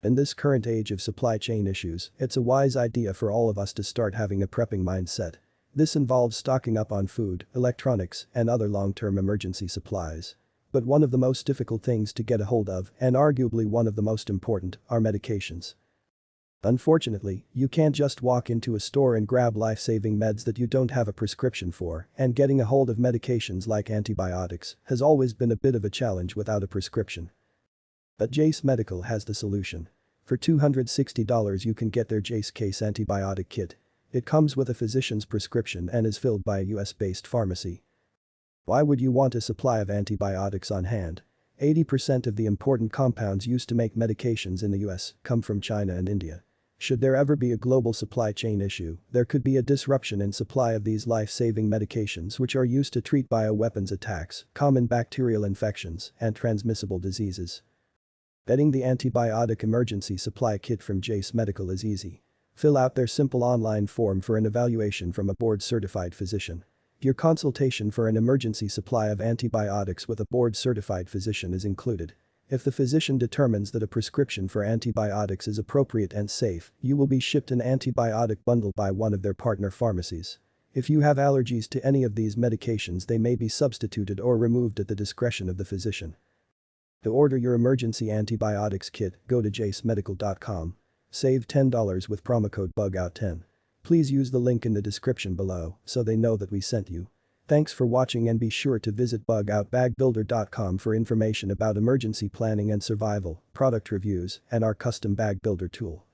In this current age of supply chain issues, it's a wise idea for all of us to start having a prepping mindset. This involves stocking up on food, electronics, and other long-term emergency supplies. But one of the most difficult things to get a hold of, and arguably one of the most important, are medications. Unfortunately, you can't just walk into a store and grab life-saving meds that you don't have a prescription for, and getting a hold of medications like antibiotics has always been a bit of a challenge without a prescription. But Jase Medical has the solution. For $260 you can get their Jase Case Antibiotic Kit. It comes with a physician's prescription and is filled by a US-based pharmacy. Why would you want a supply of antibiotics on hand? 80% of the important compounds used to make medications in the US come from China and India. Should there ever be a global supply chain issue, there could be a disruption in supply of these life-saving medications which are used to treat bioweapons attacks, common bacterial infections, and transmissible diseases. Getting the antibiotic emergency supply kit from Jase Medical is easy. Fill out their simple online form for an evaluation from a board-certified physician. Your consultation for an emergency supply of antibiotics with a board-certified physician is included. If the physician determines that a prescription for antibiotics is appropriate and safe, you will be shipped an antibiotic bundle by one of their partner pharmacies. If you have allergies to any of these medications, they may be substituted or removed at the discretion of the physician. To order your emergency antibiotics kit, go to jasemedical.com. Save $10 with promo code BUGOUT10. Please use the link in the description below so they know that we sent you. Thanks for watching and be sure to visit bugoutbagbuilder.com for information about emergency planning and survival, product reviews, and our custom bag builder tool.